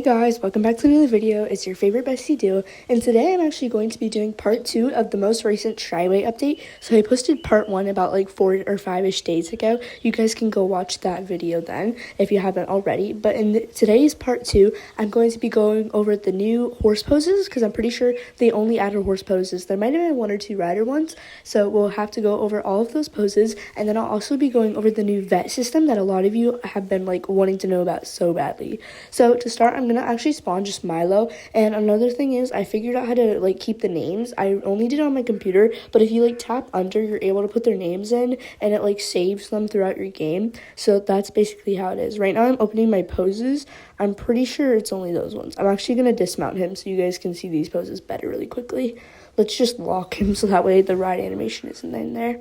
guys, welcome back to another video. It's your favorite bestie duo, and today I'm actually going to be doing part 2 of the most recent STRIDEWAY update. So I posted part 1 about like 4 or 5ish days ago. You guys can go watch that video then if you haven't already. But in today's part 2, I'm going to be going over the new horse poses because I'm pretty sure they only added horse poses. There might have been 1 or 2 rider ones, so we'll have to go over all of those poses, and then I'll also be going over the new vet system that a lot of you have been like wanting to know about so badly. So to start, I'm gonna actually spawn just Milo, and another thing is I figured out how to like keep the names. I only did it on my computer, but if you like tap under, you're able to put their names in, and it like saves them throughout your game. So that's basically how it is. Right now I'm opening my poses. I'm pretty sure it's only those ones. I'm actually gonna dismount him so you guys can see these poses better really quickly. Let's just lock him so that way the ride animation isn't in there.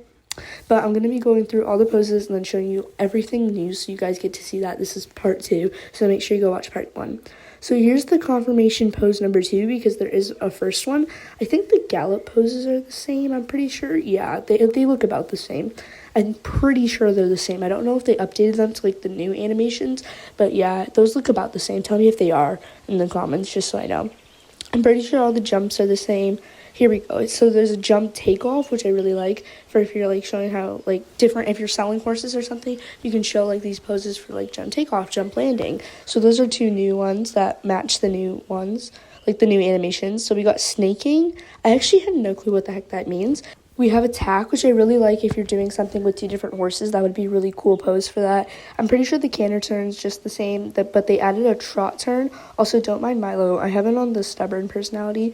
But I'm going to be going through all the poses and then showing you everything new so you guys get to see that. This is part 2, so make sure you go watch part 1. So here's the confirmation pose number 2 because there is a first one. I think the gallop poses are the same, I'm pretty sure. Yeah, they look about the same. I'm pretty sure they're the same. I don't know if they updated them to like the new animations, but yeah, those look about the same. Tell me if they are in the comments just so I know. I'm pretty sure all the jumps are the same. Here we go. So there's a jump takeoff, which I really like for if you're like showing how like different, if you're selling horses or something, you can show like these poses for like jump takeoff, jump landing. So those are 2 new ones that match the new ones, like the new animations. So we got snaking. I actually had no clue what the heck that means. We have attack, which I really like if you're doing something with 2 different horses. That would be a really cool pose for that. I'm pretty sure the canter turn's just the same, but they added a trot turn. Also, don't mind Milo. I have him on the stubborn personality.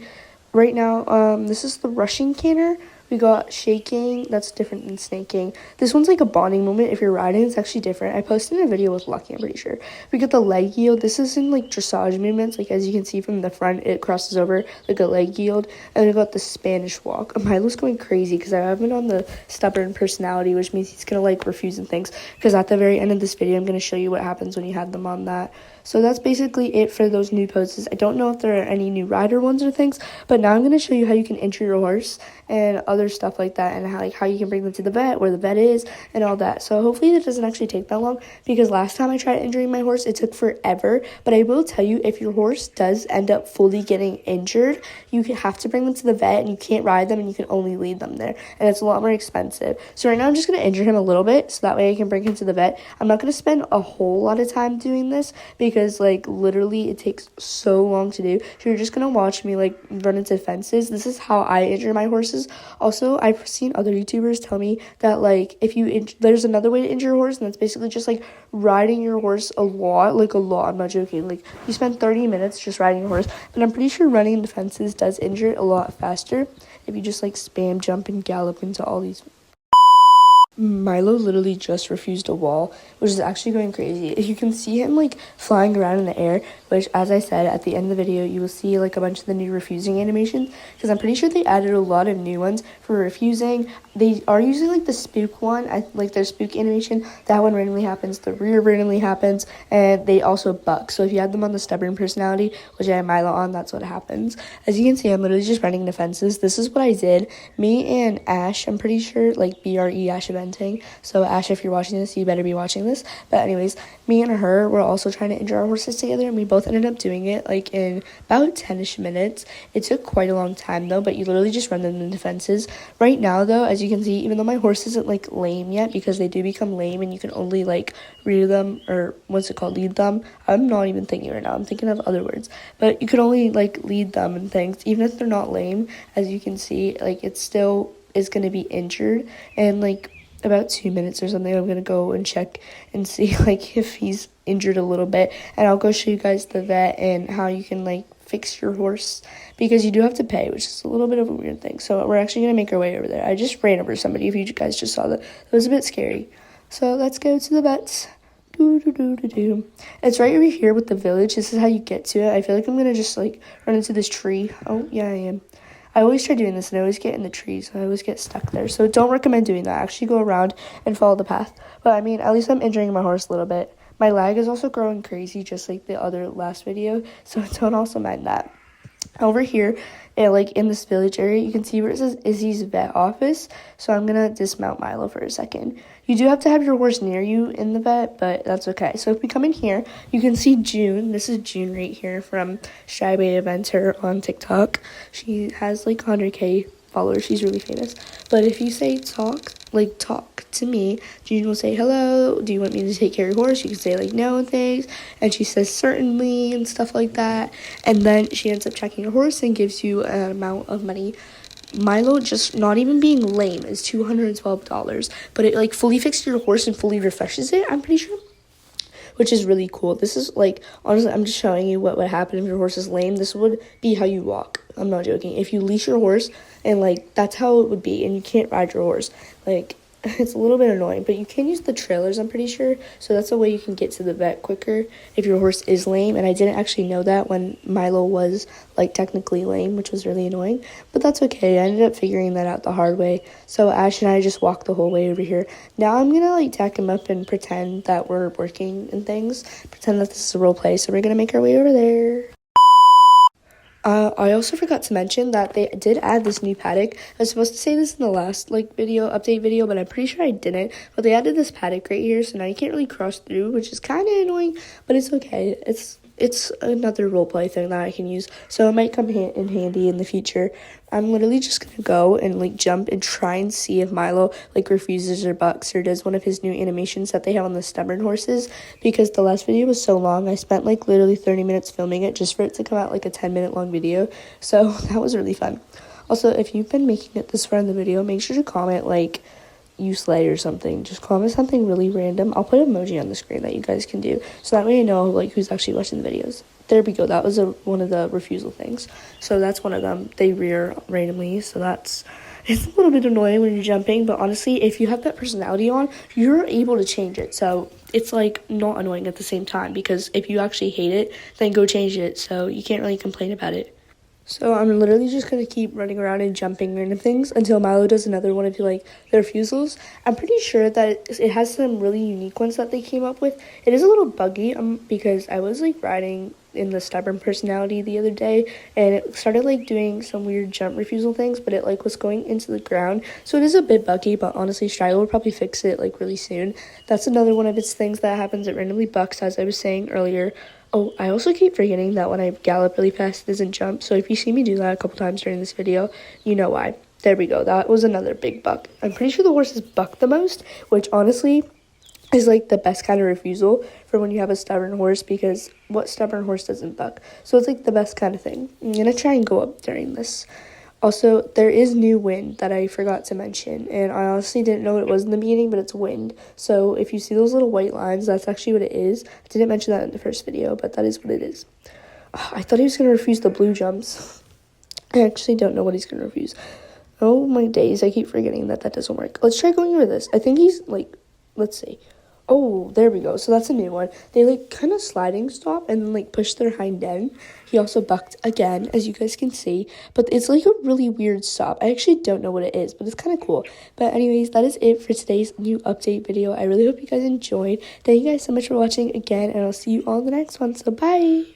Right now, this is the rushing canter. We got shaking. That's different than snaking. This one's like a bonding moment. If you're riding, it's actually different. I posted a video with Lucky, I'm pretty sure. We got the leg yield. This is in like dressage movements. Like as you can see from the front, it crosses over like a leg yield. And we got the Spanish walk. Milo's going crazy because I have him on the stubborn personality, which means he's going to like refuse and things. Because at the very end of this video, I'm going to show you what happens when you have them on that. So that's basically it for those new poses. I don't know if there are any new rider ones or things, but now I'm going to show you how you can enter your horse and other stuff like that, and how you can bring them to the vet, where the vet is, and all that. So hopefully that doesn't actually take that long, because last time I tried injuring my horse, it took forever. But I will tell you, if your horse does end up fully getting injured, you have to bring them to the vet, and you can't ride them, and you can only lead them there, and it's a lot more expensive. So right now I'm just going to injure him a little bit, so that way I can bring him to the vet. I'm not going to spend a whole lot of time doing this, because like literally it takes so long to do. So you're just going to watch me like run into fences. This is how I injure my horses. Also, I've seen other YouTubers tell me that like if you there's another way to injure your horse, and that's basically just like riding your horse a lot. I'm not joking. Like you spend 30 minutes just riding your horse, but I'm pretty sure running into fences does injure it a lot faster if you just like spam jump and gallop into all these. Milo literally just refused a wall, which is actually going crazy. You can see him like flying around in the air, which, as I said at the end of the video, you will see like a bunch of the new refusing animations, because I'm pretty sure they added a lot of new ones for refusing. They are using like the spook one, like their spook animation. That one randomly happens, the rear randomly happens, and they also buck. So if you had them on the stubborn personality, which I have Milo on, that's what happens. As you can see, I'm literally just running into fences. This is what I did. Me and Ash, I'm pretty sure, like BRE Ash eventing. So Ash, if you're watching this, you better be watching this. But anyways, me and her were also trying to injure our horses together, and we both ended up doing it like in about 10ish minutes. It took quite a long time though, but you literally just run them into fences. Right now though, as you can see, even though my horse isn't like lame yet, because they do become lame and you can only like rear them, or lead them. I'm not even thinking right now, I'm thinking of other words, but you can only like lead them and things. Even if they're not lame, as you can see, like it still is going to be injured. And like about 2 minutes or something, I'm gonna go and check and see like if he's injured a little bit, and I'll go show you guys the vet and how you can like fix your horse, because you do have to pay, which is a little bit of a weird thing. So we're actually gonna make our way over there. I just ran over somebody. If you guys just saw that, it was a bit scary. So let's go to the vets. It's right over here with the village. This is how you get to it. I feel like I'm gonna just like run into this tree. Oh yeah, I am. I always try doing this, and I always get in the trees. I always get stuck there. So don't recommend doing that. Actually go around and follow the path. But I mean, at least I'm injuring my horse a little bit. My lag is also growing crazy, just like the other last video. So don't also mind that. Over here, like in this village area, you can see where it says Izzy's vet office. So I'm gonna dismount Milo for a second. You do have to have your horse near you in the vet, but that's okay. So if we come in here, you can see June. This is June right here from STRIDEWAY Adventure on TikTok. She has like 100K followers. She's really famous. But if you say talk to me, June will say, hello, do you want me to take care of your horse? You can say like no and things, and she says certainly and stuff like that, and then she ends up checking your horse and gives you an amount of money. Milo, just not even being lame, is $212, but it like fully fixes your horse and fully refreshes it, I'm pretty sure, which is really cool. This is like, honestly, I'm just showing you what would happen if your horse is lame. This would be how you walk. I'm not joking. If you leash your horse, and like that's how it would be, and you can't ride your horse, like it's a little bit annoying, but you can use the trailers, I'm pretty sure. So that's a way you can get to the vet quicker if your horse is lame. And I didn't actually know that when Milo was like technically lame, which was really annoying, but that's okay. I ended up figuring that out the hard way. So Ash and I just walked the whole way over here. Now I'm gonna like tack him up and pretend that we're working and things, pretend that this is a role play. So we're gonna make our way over there. I also forgot to mention that they did add this new paddock. I was supposed to say this in the last update video, but I'm pretty sure I didn't. But they added this paddock right here, so now you can't really cross through, which is kind of annoying, but it's okay. It's another roleplay thing that I can use, so it might come in handy in the future. I'm literally just gonna go and like jump and try and see if Milo like refuses or bucks or does one of his new animations that they have on the stubborn horses, because the last video was so long. I spent like literally 30 minutes filming it just for it to come out like a 10-minute long video, so that was really fun. Also, if you've been making it this far in the video, make sure to comment like you slay or something. Just comment something really random. I'll put an emoji on the screen that you guys can do, so that way I know like who's actually watching the videos. There we go. That was one of the refusal things. So that's one of them. They rear randomly, so it's a little bit annoying when you're jumping, but honestly, if you have that personality on, you're able to change it. So it's like not annoying at the same time, because if you actually hate it, then go change it. So you can't really complain about it. So I'm literally just going to keep running around and jumping random things until Milo does another one of like the refusals. I'm pretty sure that it has some really unique ones that they came up with. It is a little buggy because I was like riding in the stubborn personality the other day, and it started like doing some weird jump refusal things, but it like was going into the ground. So it is a bit buggy, but honestly, Strider will probably fix it like really soon. That's another one of its things that happens. It randomly bucks, as I was saying earlier. Oh, I also keep forgetting that when I gallop really fast, it doesn't jump. So if you see me do that a couple times during this video, you know why. There we go. That was another big buck. I'm pretty sure the horses buck the most, which honestly is like the best kind of refusal for when you have a stubborn horse, because what stubborn horse doesn't buck? So it's like the best kind of thing. I'm going to try and go up during this. Also, there is new wind that I forgot to mention, and I honestly didn't know what it was in the beginning, but it's wind. So if you see those little white lines, that's actually what it is. I didn't mention that in the first video, but that is what it is. I thought he was going to refuse the blue jumps. I actually don't know what he's going to refuse. Oh my days, I keep forgetting that doesn't work. Let's try going over this. I think he's like, let's see. Oh, there we go. So that's a new one. They like kind of sliding stop and then like push their hind end. He also bucked again, as you guys can see, but it's like a really weird stop. I actually don't know what it is, but it's kind of cool. But anyways, that is it for today's new update video. I really hope you guys enjoyed. Thank you guys so much for watching again, and I'll see you all in the next one. So bye.